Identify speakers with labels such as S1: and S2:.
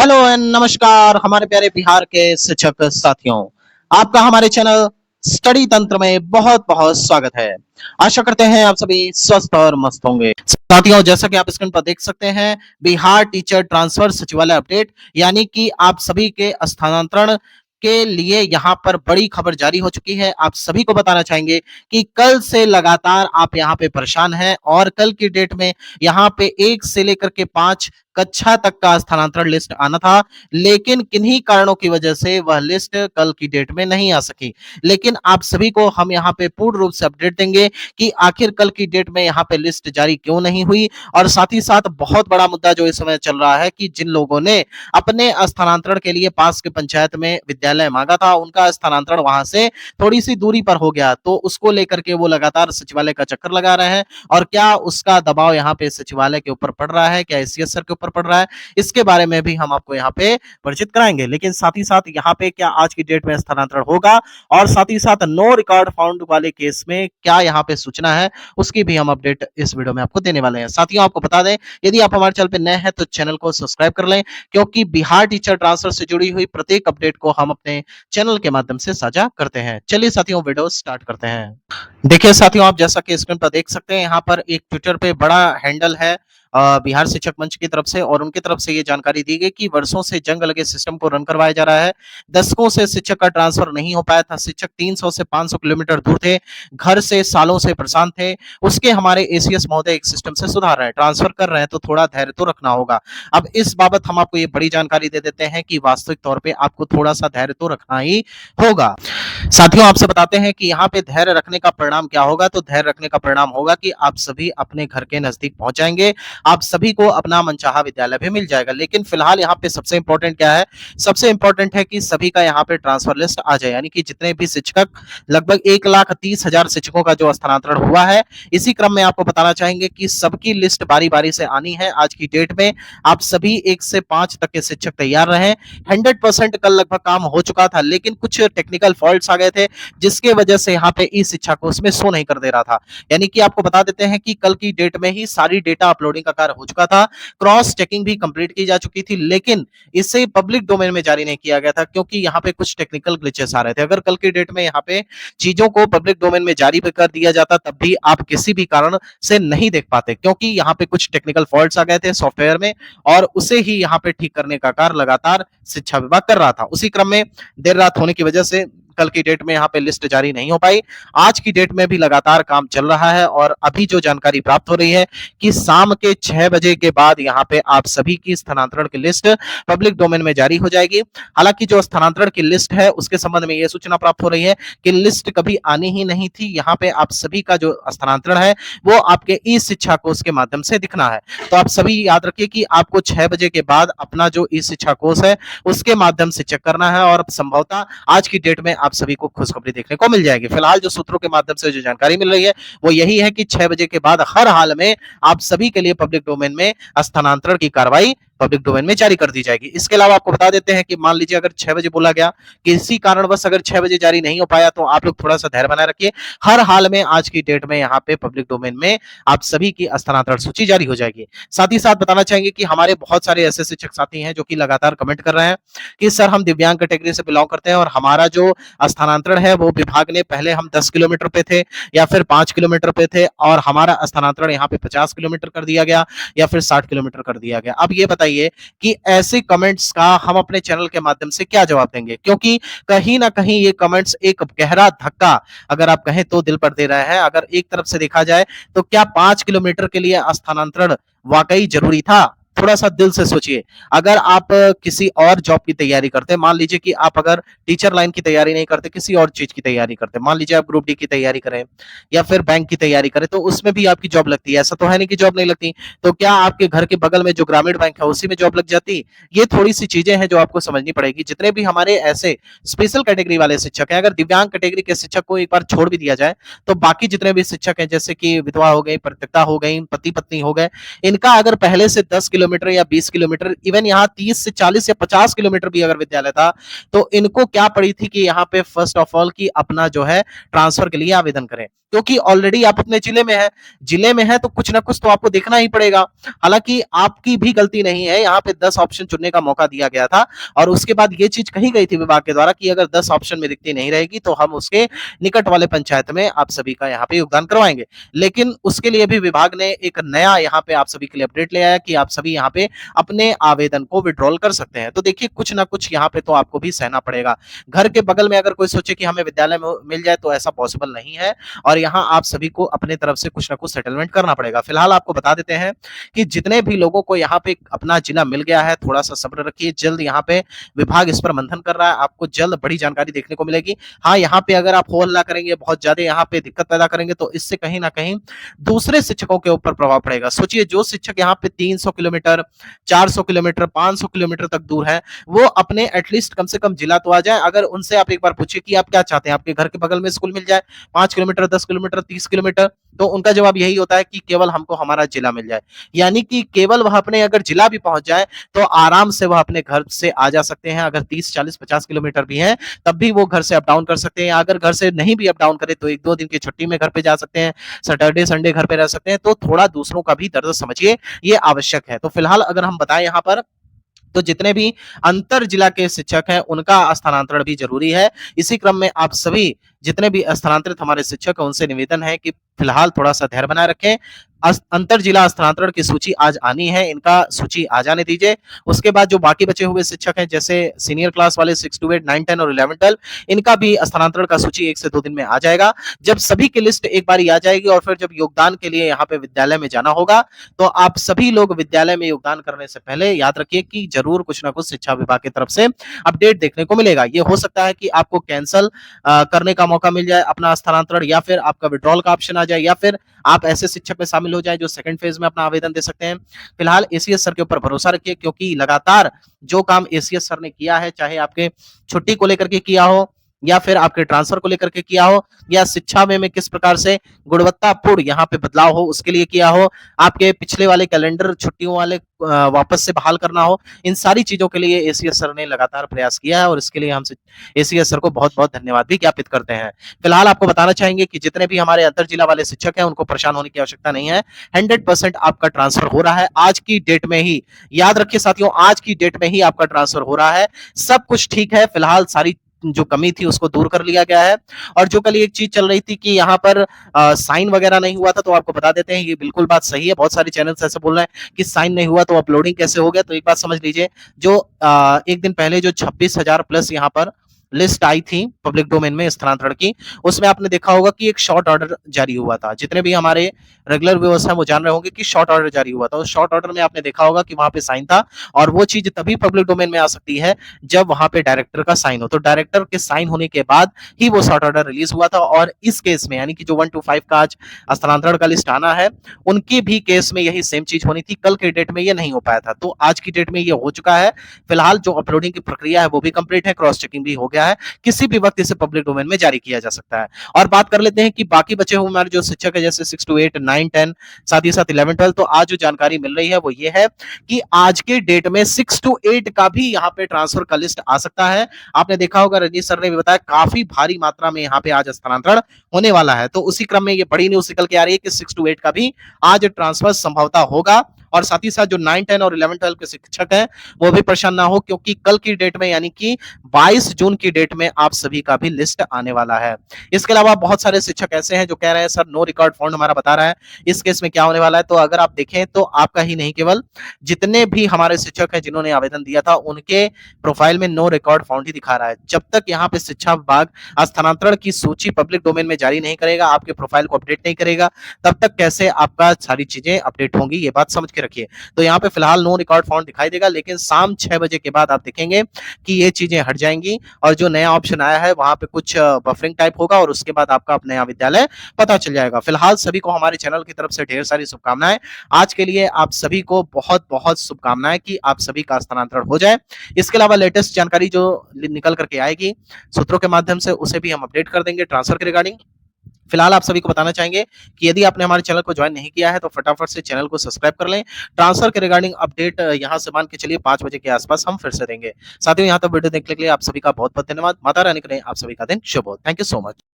S1: Hello and नमस्कार हमारे प्यारे बिहार के शिक्षक साथियों। आपका हमारे चैनल स्टडी तंत्र में बहुत बहुत स्वागत है। आशा करते हैं आप सभी स्वस्थ और मस्त होंगे। साथियों, जैसा कि आप स्क्रीन पर देख सकते हैं, बिहार टीचर ट्रांसफर सचिवालय अपडेट, यानी कि आप सभी के स्थानांतरण के लिए यहाँ पर बड़ी खबर जारी हो चुकी है। आप सभी को बताना चाहेंगे कि कल से लगातार आप यहाँ पे परेशान हैं और कल की डेट में यहाँ पे 1 से लेकर के 5 कक्षा तक का स्थानांतरण लिस्ट आना था, लेकिन किन्हीं कारणों की वजह से वह लिस्ट कल की डेट में नहीं आ सकी। लेकिन आप सभी को हम यहाँ पे पूर्ण रूप से अपडेट देंगे कि आखिर कल की डेट में यहाँ पे लिस्ट जारी क्यों नहीं हुई। और साथ ही साथ बहुत बड़ा मुद्दा जो इस समय चल रहा है कि जिन लोगों ने अपने स्थानांतरण के लिए पास के पंचायत में विद्यालय मांगा था, उनका स्थानांतरण वहां से थोड़ी सी दूरी पर हो गया, तो उसको लेकर के वो लगातार सचिवालय का चक्कर लगा रहे हैं। और क्या उसका दबाव यहाँ पे सचिवालय के ऊपर पड़ रहा है, क्या एसीएस सर के ऊपर पड़ रहा है, इसके बारे में भी हम आपको यहाँ पे परिचित कराएंगे। लेकिन साथ ही साथ यहाँ पे क्या आज की डेट में स्थानांतरण होगा, और साथ ही साथ नो रिकॉर्ड फाउंड वाले केस में क्या यहाँ पे सूचना है, उसकी भी हम अपडेट इस वीडियो में आपको देने वाले हैं। साथियों, आपको बता दें, यदि आप हमारे चैनल पे नए हैं तो चैनल को सब्सक्राइब कर लें, क्योंकि बिहार टीचर ट्रांसफर से जुड़ी हुई प्रत्येक अपडेट को हम अपने चैनल के माध्यम से साझा करते हैं। चलिए साथियों, वीडियो स्टार्ट करते हैं। देखिए साथियों, आप जैसा कि स्क्रीन पर देख सकते हैं, यहाँ पर एक ट्विटर पे बड़ा हैंडल है बिहार शिक्षक मंच की तरफ से, और उनकी तरफ से ये जानकारी दी गई कि वर्षों से जंग लगे सिस्टम को रन करवाया जा रहा है। दशकों से शिक्षक का ट्रांसफर नहीं हो पाया था। शिक्षक 300 से 500 किलोमीटर दूर थे, घर से सालों से परेशान थे। उसके हमारे एसीएस महोदय एक सिस्टम से सुधार रहे हैं, ट्रांसफर कर रहे हैं, तो थोड़ा धैर्य तो रखना होगा। अब इस बाबत हम आपको ये बड़ी जानकारी दे देते हैं कि वास्तविक तौर पे आपको थोड़ा सा धैर्य तो रखना ही होगा। साथियों, आपसे बताते हैं कि यहाँ पे धैर्य रखने का परिणाम क्या होगा। तो धैर्य रखने का परिणाम होगा कि आप सभी अपने घर के नजदीक पहुंच जाएंगे, आप सभी को अपना मनचाहा विद्यालय भी मिल जाएगा। लेकिन फिलहाल यहाँ पे सबसे इंपॉर्टेंट क्या है? सबसे इंपॉर्टेंट है कि सभी का यहाँ पे ट्रांसफर लिस्ट आ जाए, यानी कि जितने भी शिक्षक, लगभग 1,30,000 शिक्षकों का जो स्थानांतरण हुआ है, इसी क्रम में आपको बताना चाहेंगे कि सबकी लिस्ट बारी बारी से आनी है। आज की डेट में आप सभी 1 से 5 तक के शिक्षक तैयार रहे। 100% कल लगभग काम हो चुका था, लेकिन कुछ टेक्निकल फॉल्ट्स आ गए थे, जिसके वजह से यहाँ पे ई शिक्षा को उसमें शो नहीं कर दे रहा था। यानी कि आपको बता देते हैं कि कल की डेट में ही सारी डेटा अपलोडिंग का कार्य हो चुका था, क्रॉस चेकिंग भी कंप्लीट की जा चुकी थी, लेकिन इसे पब्लिक डोमेन में जारी नहीं किया गया था, क्योंकि यहाँ पे कुछ टेक्निकल ग्लिचेस आ रहे थे। अगर कल की डेट में यहाँ पे चीजों को पब्लिक डोमेन में जारी कर दिया जाता, तब भी आप किसी भी कारण से नहीं देख पाते, क्योंकि यहाँ पे कुछ टेक्निकल फॉल्ट्स आ गए थे सॉफ्टवेयर में, और उसे ही यहाँ पे ठीक करने का कार्य लगातार शिक्षा विभाग कर रहा था। उसी क्रम में देर रात होने की वजह से कल की डेट में यहाँ पे लिस्ट जारी नहीं हो पाई। आज की डेट में भी लगातार काम चल रहा है, और अभी जो जानकारी प्राप्त हो रही है कि शाम के 6 बजे के बाद यहाँ पे आप सभी की स्थानांतरण की लिस्ट पब्लिक डोमेन में जारी हो जाएगी। हालांकि जो स्थानांतरण की लिस्ट है, उसके संबंध में यह सूचना प्राप्त हो रही है कि लिस्ट कभी आनी ही नहीं थी। यहाँ पे आप सभी का जो स्थानांतरण है, वो आपके ई शिक्षा कोष के माध्यम से दिखना है। तो आप सभी याद रखिए कि आपको 6 बजे के बाद अपना जो ई शिक्षा कोष है, उसके माध्यम से चेक करना है, और संभवतः आज की डेट में आप सभी को खुशखबरी देखने को मिल जाएगी। फिलहाल जो सूत्रों के माध्यम से जो जानकारी मिल रही है, वो यही है कि 6 बजे के बाद हर हाल में आप सभी के लिए पब्लिक डोमेन में स्थानांतरण की कार्रवाई पब्लिक डोमेन में जारी कर दी जाएगी। इसके अलावा आपको बता देते हैं कि मान लीजिए अगर 6 बजे बोला गया, किसी कारणवश अगर 6 बजे जारी नहीं हो पाया, तो आप लोग थोड़ा सा धैर्य बनाए रखिए। हर हाल में आज की डेट में यहाँ पे पब्लिक डोमेन में आप सभी की स्थानांतरण सूची जारी हो जाएगी। साथ ही साथ बताना चाहेंगे कि हमारे बहुत सारे ऐसे शिक्षक साथी हैं जो कि लगातार कमेंट कर रहे हैं कि सर, हम दिव्यांग कैटेगरी से बिलोंग करते हैं, और हमारा जो स्थानांतरण है वो विभाग ने, पहले हम 10 किलोमीटर पे थे या फिर 5 किलोमीटर पे थे, और हमारा स्थानांतरण यहाँ पे 50 किलोमीटर कर दिया गया या फिर 60 किलोमीटर कर दिया गया। अब ये बताइए कि ऐसे कमेंट्स का हम अपने चैनल के माध्यम से क्या जवाब देंगे, क्योंकि कहीं ना कहीं ये कमेंट्स एक गहरा धक्का, अगर आप कहें तो, दिल पर दे रहा है। अगर एक तरफ से देखा जाए तो क्या 5 किलोमीटर के लिए स्थानांतरण वाकई जरूरी था? थोड़ा सा दिल से सोचिए। अगर आप किसी और जॉब की तैयारी करते, मान लीजिए कि आप अगर टीचर लाइन की तैयारी नहीं करते, किसी और चीज की तैयारी करते, मान लीजिए आप ग्रुप डी की तैयारी करें या फिर बैंक की तैयारी करें, तो उसमें भी आपकी जॉब लगती है। ऐसा तो है नहीं कि जॉब नहीं लगती। तो क्या आपके घर के बगल में जो ग्रामीण बैंक है, उसी में जॉब लग जाती? ये थोड़ी सी चीजें हैं जो आपको समझनी पड़ेगी। जितने भी हमारे ऐसे स्पेशल कैटेगरी वाले शिक्षक हैं, अगर दिव्यांग कैटेगरी के शिक्षक को एक बार छोड़ भी दिया जाए, तो बाकी जितने भी शिक्षक हैं, जैसे कि विधवा हो गई, परित्यक्ता हो गई, पति पत्नी हो गए, इनका अगर पहले से 10 किलोमीटर या 20 किलोमीटर, इवन यहाँ 30 से 40 या 50 किलोमीटर भी अगर विद्यालय था, तो इनको क्या पड़ी थी कि यहाँ पे फर्स्ट ऑफ ऑल कि अपना जो है ट्रांसफर के लिए आवेदन करें, क्योंकि ऑलरेडी आप अपने जिले में है तो कुछ ना कुछ तो आपको देखना ही पड़ेगा। हालांकि आपकी भी गलती नहीं है, यहाँ पे 10 ऑप्शन चुनने का मौका दिया गया था और उसके बाद ये चीज कही गई थी विभाग के द्वारा कि अगर 10 ऑप्शन में दिखती नहीं रहेगी तो हम उसके निकट वाले पंचायत में आप सभी का यहाँ पे योगदान करवाएंगे। लेकिन उसके लिए भी विभाग ने एक नया यहाँ पे आप सभी के लिए अपडेट ले आया कि आप सभी यहाँ पे अपने आवेदन को विड्रॉल कर सकते हैं। तो देखिए कुछ ना कुछ यहाँ पे तो आपको भी सहना पड़ेगा। घर के बगल में अगर कोई सोचे कि हमें विद्यालय में मिल जाए तो ऐसा पॉसिबल नहीं है और यहाँ आप सभी को अपने तरफ से कुछ ना कुछ सेटलमेंट करना पड़ेगा। फिलहाल आपको बता देते हैं कि जितने भी लोगों को यहाँ पे अपना जिला मिल गया है, थोड़ा सा सब्र रखिए, जल्द यहाँ पे विभाग इस पर मंथन कर रहा है, आपको जल्द बड़ी जानकारी देखने को मिलेगी। हाँ, यहाँ पे अगर आप हो हल्ला करेंगे, बहुत ज्यादा यहाँ पे दिक्कत पैदा करेंगे तो इससे कहीं ना कहीं दूसरे शिक्षकों के ऊपर प्रभाव पड़ेगा। सोचिए जो शिक्षक यहाँ पे 300 किलोमीटर, 400 किलोमीटर, 500 किलोमीटर तक दूर है, वो अपने एटलीस्ट कम से कम जिला तो आ जाए। अगर उनसे आप एक बार पूछिए कि आप क्या चाहते हैं, आपके घर के बगल में स्कूल मिल जाए, 5 किलोमीटर, 10 किलोमीटर, 30 किलोमीटर, तो उनका जवाब यही होता है कि केवल हमको हमारा जिला मिल जाए। यानी कि केवल वह अपने अगर जिला भी पहुंच जाए तो आराम से वह अपने घर से आ जा सकते हैं। अगर 30, 40, 50 किलोमीटर भी है तब भी वो घर से अप डाउन कर सकते हैं। अगर घर से नहीं भी अप डाउन करे तो 1-2 दिन की छुट्टी में घर पे जा सकते हैं, सैटरडे संडे घर पे रह सकते हैं। तो थोड़ा दूसरों का भी दर्द समझिए, ये आवश्यक है। तो फिलहाल अगर हम बताएं यहाँ पर तो जितने भी अंतर जिला के शिक्षक हैं उनका स्थानांतरण भी जरूरी है। इसी क्रम में आप सभी जितने भी स्थानांतरित हमारे शिक्षक हैं उनसे निवेदन है कि फिलहाल थोड़ा सा धैर्य बनाए रखें। अंतर जिला स्थानांतरण की सूची आज आनी है, इनका सूची आ जाने दीजिए। उसके बाद जो बाकी बचे हुए शिक्षक हैं जैसे सीनियर क्लास वाले 6 to 8, 9, 10 और 11, 12, इनका भी स्थानांतरण का सूची 1 से 2 दिन में आ जाएगा। जब सभी की लिस्ट एक बार आ जाएगी और फिर जब योगदान के लिए यहाँ पे विद्यालय में जाना होगा तो आप सभी लोग विद्यालय में योगदान करने से पहले याद रखिए कि जरूर कुछ ना कुछ शिक्षा विभाग की तरफ से अपडेट देखने को मिलेगा। ये हो सकता है कि आपको कैंसिल करने का मौका मिल जाए अपना स्थानांतरण, या फिर आपका विड्रॉल का ऑप्शन आ जाए, या फिर आप ऐसे शिक्षक में शामिल हो जाए जो सेकंड फेज में अपना आवेदन दे सकते हैं। फिलहाल एसीएस सर के ऊपर भरोसा रखिए, क्योंकि लगातार जो काम एसीएस सर ने किया है, चाहे आपके छुट्टी को लेकर के किया हो या फिर आपके ट्रांसफर को लेकर के किया हो, या शिक्षा में किस प्रकार से गुणवत्तापूर्ण यहाँ पे बदलाव हो उसके लिए किया हो, आपके पिछले वाले कैलेंडर छुट्टियों वाले वापस से बहाल करना हो, इन सारी चीजों के लिए एसीएस सर ने लगातार प्रयास किया है और इसके लिए हम एसीएस सर को बहुत बहुत धन्यवाद भी ज्ञापित करते हैं। फिलहाल आपको बताना चाहेंगे कि जितने भी हमारे अंतर जिला वाले शिक्षक हैं उनको परेशान होने की आवश्यकता नहीं है। 100% आपका ट्रांसफर हो रहा है आज की डेट में ही। याद रखिए साथियों, आज की डेट में ही आपका ट्रांसफर हो रहा है। सब कुछ ठीक है, फिलहाल सारी जो कमी थी उसको दूर कर लिया गया है। और जो कल एक चीज चल रही थी कि यहाँ पर साइन वगैरह नहीं हुआ था, तो आपको बता देते हैं ये बिल्कुल बात सही है। बहुत सारे चैनल्स ऐसे बोल रहे हैं कि साइन नहीं हुआ तो अपलोडिंग कैसे हो गया। तो एक बात समझ लीजिए, जो एक दिन पहले जो 26,000 प्लस यहाँ पर लिस्ट आई थी पब्लिक डोमेन में स्थानांतरण की, उसमें आपने देखा होगा कि एक शॉर्ट ऑर्डर जारी हुआ था। जितने भी हमारे रेगुलर व्यूअर्स हैं वो जान रहे होंगे कि शॉर्ट ऑर्डर जारी हुआ था। उस शॉर्ट ऑर्डर में आपने देखा होगा कि वहां पे साइन था, और वो चीज तभी पब्लिक डोमेन में आ सकती है जब वहां पे डायरेक्टर का साइन हो। तो डायरेक्टर के साइन होने के बाद ही वो शॉर्ट ऑर्डर रिलीज हुआ था। और इस केस में यानी कि जो 1 to 5 का आज स्थानांतरण का लिस्ट आना है, उनके भी केस में यही सेम चीज होनी थी। कल के डेट में ये नहीं हो पाया था, तो आज की डेट में ये हो चुका है। फिलहाल जो अपलोडिंग की प्रक्रिया है वो भी कंप्लीट है, क्रॉस चेकिंग भी हो गया है, किसी भी वक्त इसे पब्लिक डोमेन में जारी किया जा सकता है। और बात कर लेते हैं कि बाकी बचे हुए हमारे जो शिक्षक है जैसे 6 to 8, 9, 10, साथ ही साथ 11, 12, तो आज जो जानकारी मिल रही है वो ये है कि आज के डेट में 6 to 8 का भी यहाँ पे ट्रांसफर का लिस्ट आ सकता है। आपने देखा होगा, रजनीश सर ने भी बताया काफी भारी मात्रा में यहाँ पे आज स्थानांतरण होने वाला है। तो उसी क्रम में ये बड़ी न्यूज निकल के आ रही है कि 6 to 8 का भी आज ट्रांसफर संभवता होगा। और साथ ही साथ जो 9, 10 और 11, 12 के शिक्षक हैं वो भी परेशान ना हो, क्योंकि कल की डेट में यानी कि 22 जून की डेट में आप सभी का भी लिस्ट आने वाला है। इसके अलावा बहुत सारे शिक्षक ऐसे हैं जो कह रहे हैं सर नो रिकॉर्ड फाउंड हमारा बता रहा है, इस केस में क्या होने वाला है। तो अगर आप देखें तो आपका ही नहीं, केवल जितने भी हमारे शिक्षक हैं जिन्होंने आवेदन दिया था उनके प्रोफाइल में नो रिकॉर्ड फाउंड ही दिखा रहा है। जब तक यहाँ पे शिक्षा विभाग स्थानांतरण की सूची पब्लिक डोमेन में जारी नहीं करेगा, आपके प्रोफाइल को अपडेट नहीं करेगा, तब तक कैसे आपका सारी चीजें अपडेट होंगी, ये बात समझ के रखिए। तो यहाँ पे फिलहाल नो रिकॉर्ड फाउंड दिखाई देगा, लेकिन शाम 6 बजे के बाद आप देखेंगे कि ये चीजें हट जाएंगी और जो नया ऑप्शन आया है वहां पे कुछ बफरिंग टाइप होगा और उसके बाद आपका नया विद्यालय पता चल जाएगा। फिलहाल सभी को हमारे चैनल की तरफ से ढेर सारी शुभकामनाएं। आज के लिए आप सभी को बहुत बहुत शुभकामनाएं कि आप सभी का स्थानांतरण हो जाए। इसके अलावा लेटेस्ट जानकारी जो निकल करके आएगी सूत्रों के माध्यम से, उसे भी हम अपडेट कर देंगे ट्रांसफर के रिगार्डिंग। फिलहाल आप सभी को बताना चाहेंगे कि यदि आपने हमारे चैनल को ज्वाइन नहीं किया है तो फटाफट से चैनल को सब्सक्राइब कर लें। ट्रांसफर के रिगार्डिंग अपडेट यहाँ से मान के चलिए 5 बजे के आसपास हम फिर से देंगे। साथियों यहाँ तक वीडियो देखने के लिए आप सभी का बहुत-बहुत धन्यवाद। माता रानी करें आप सभी का दिन शुभ हो। Thank you so much.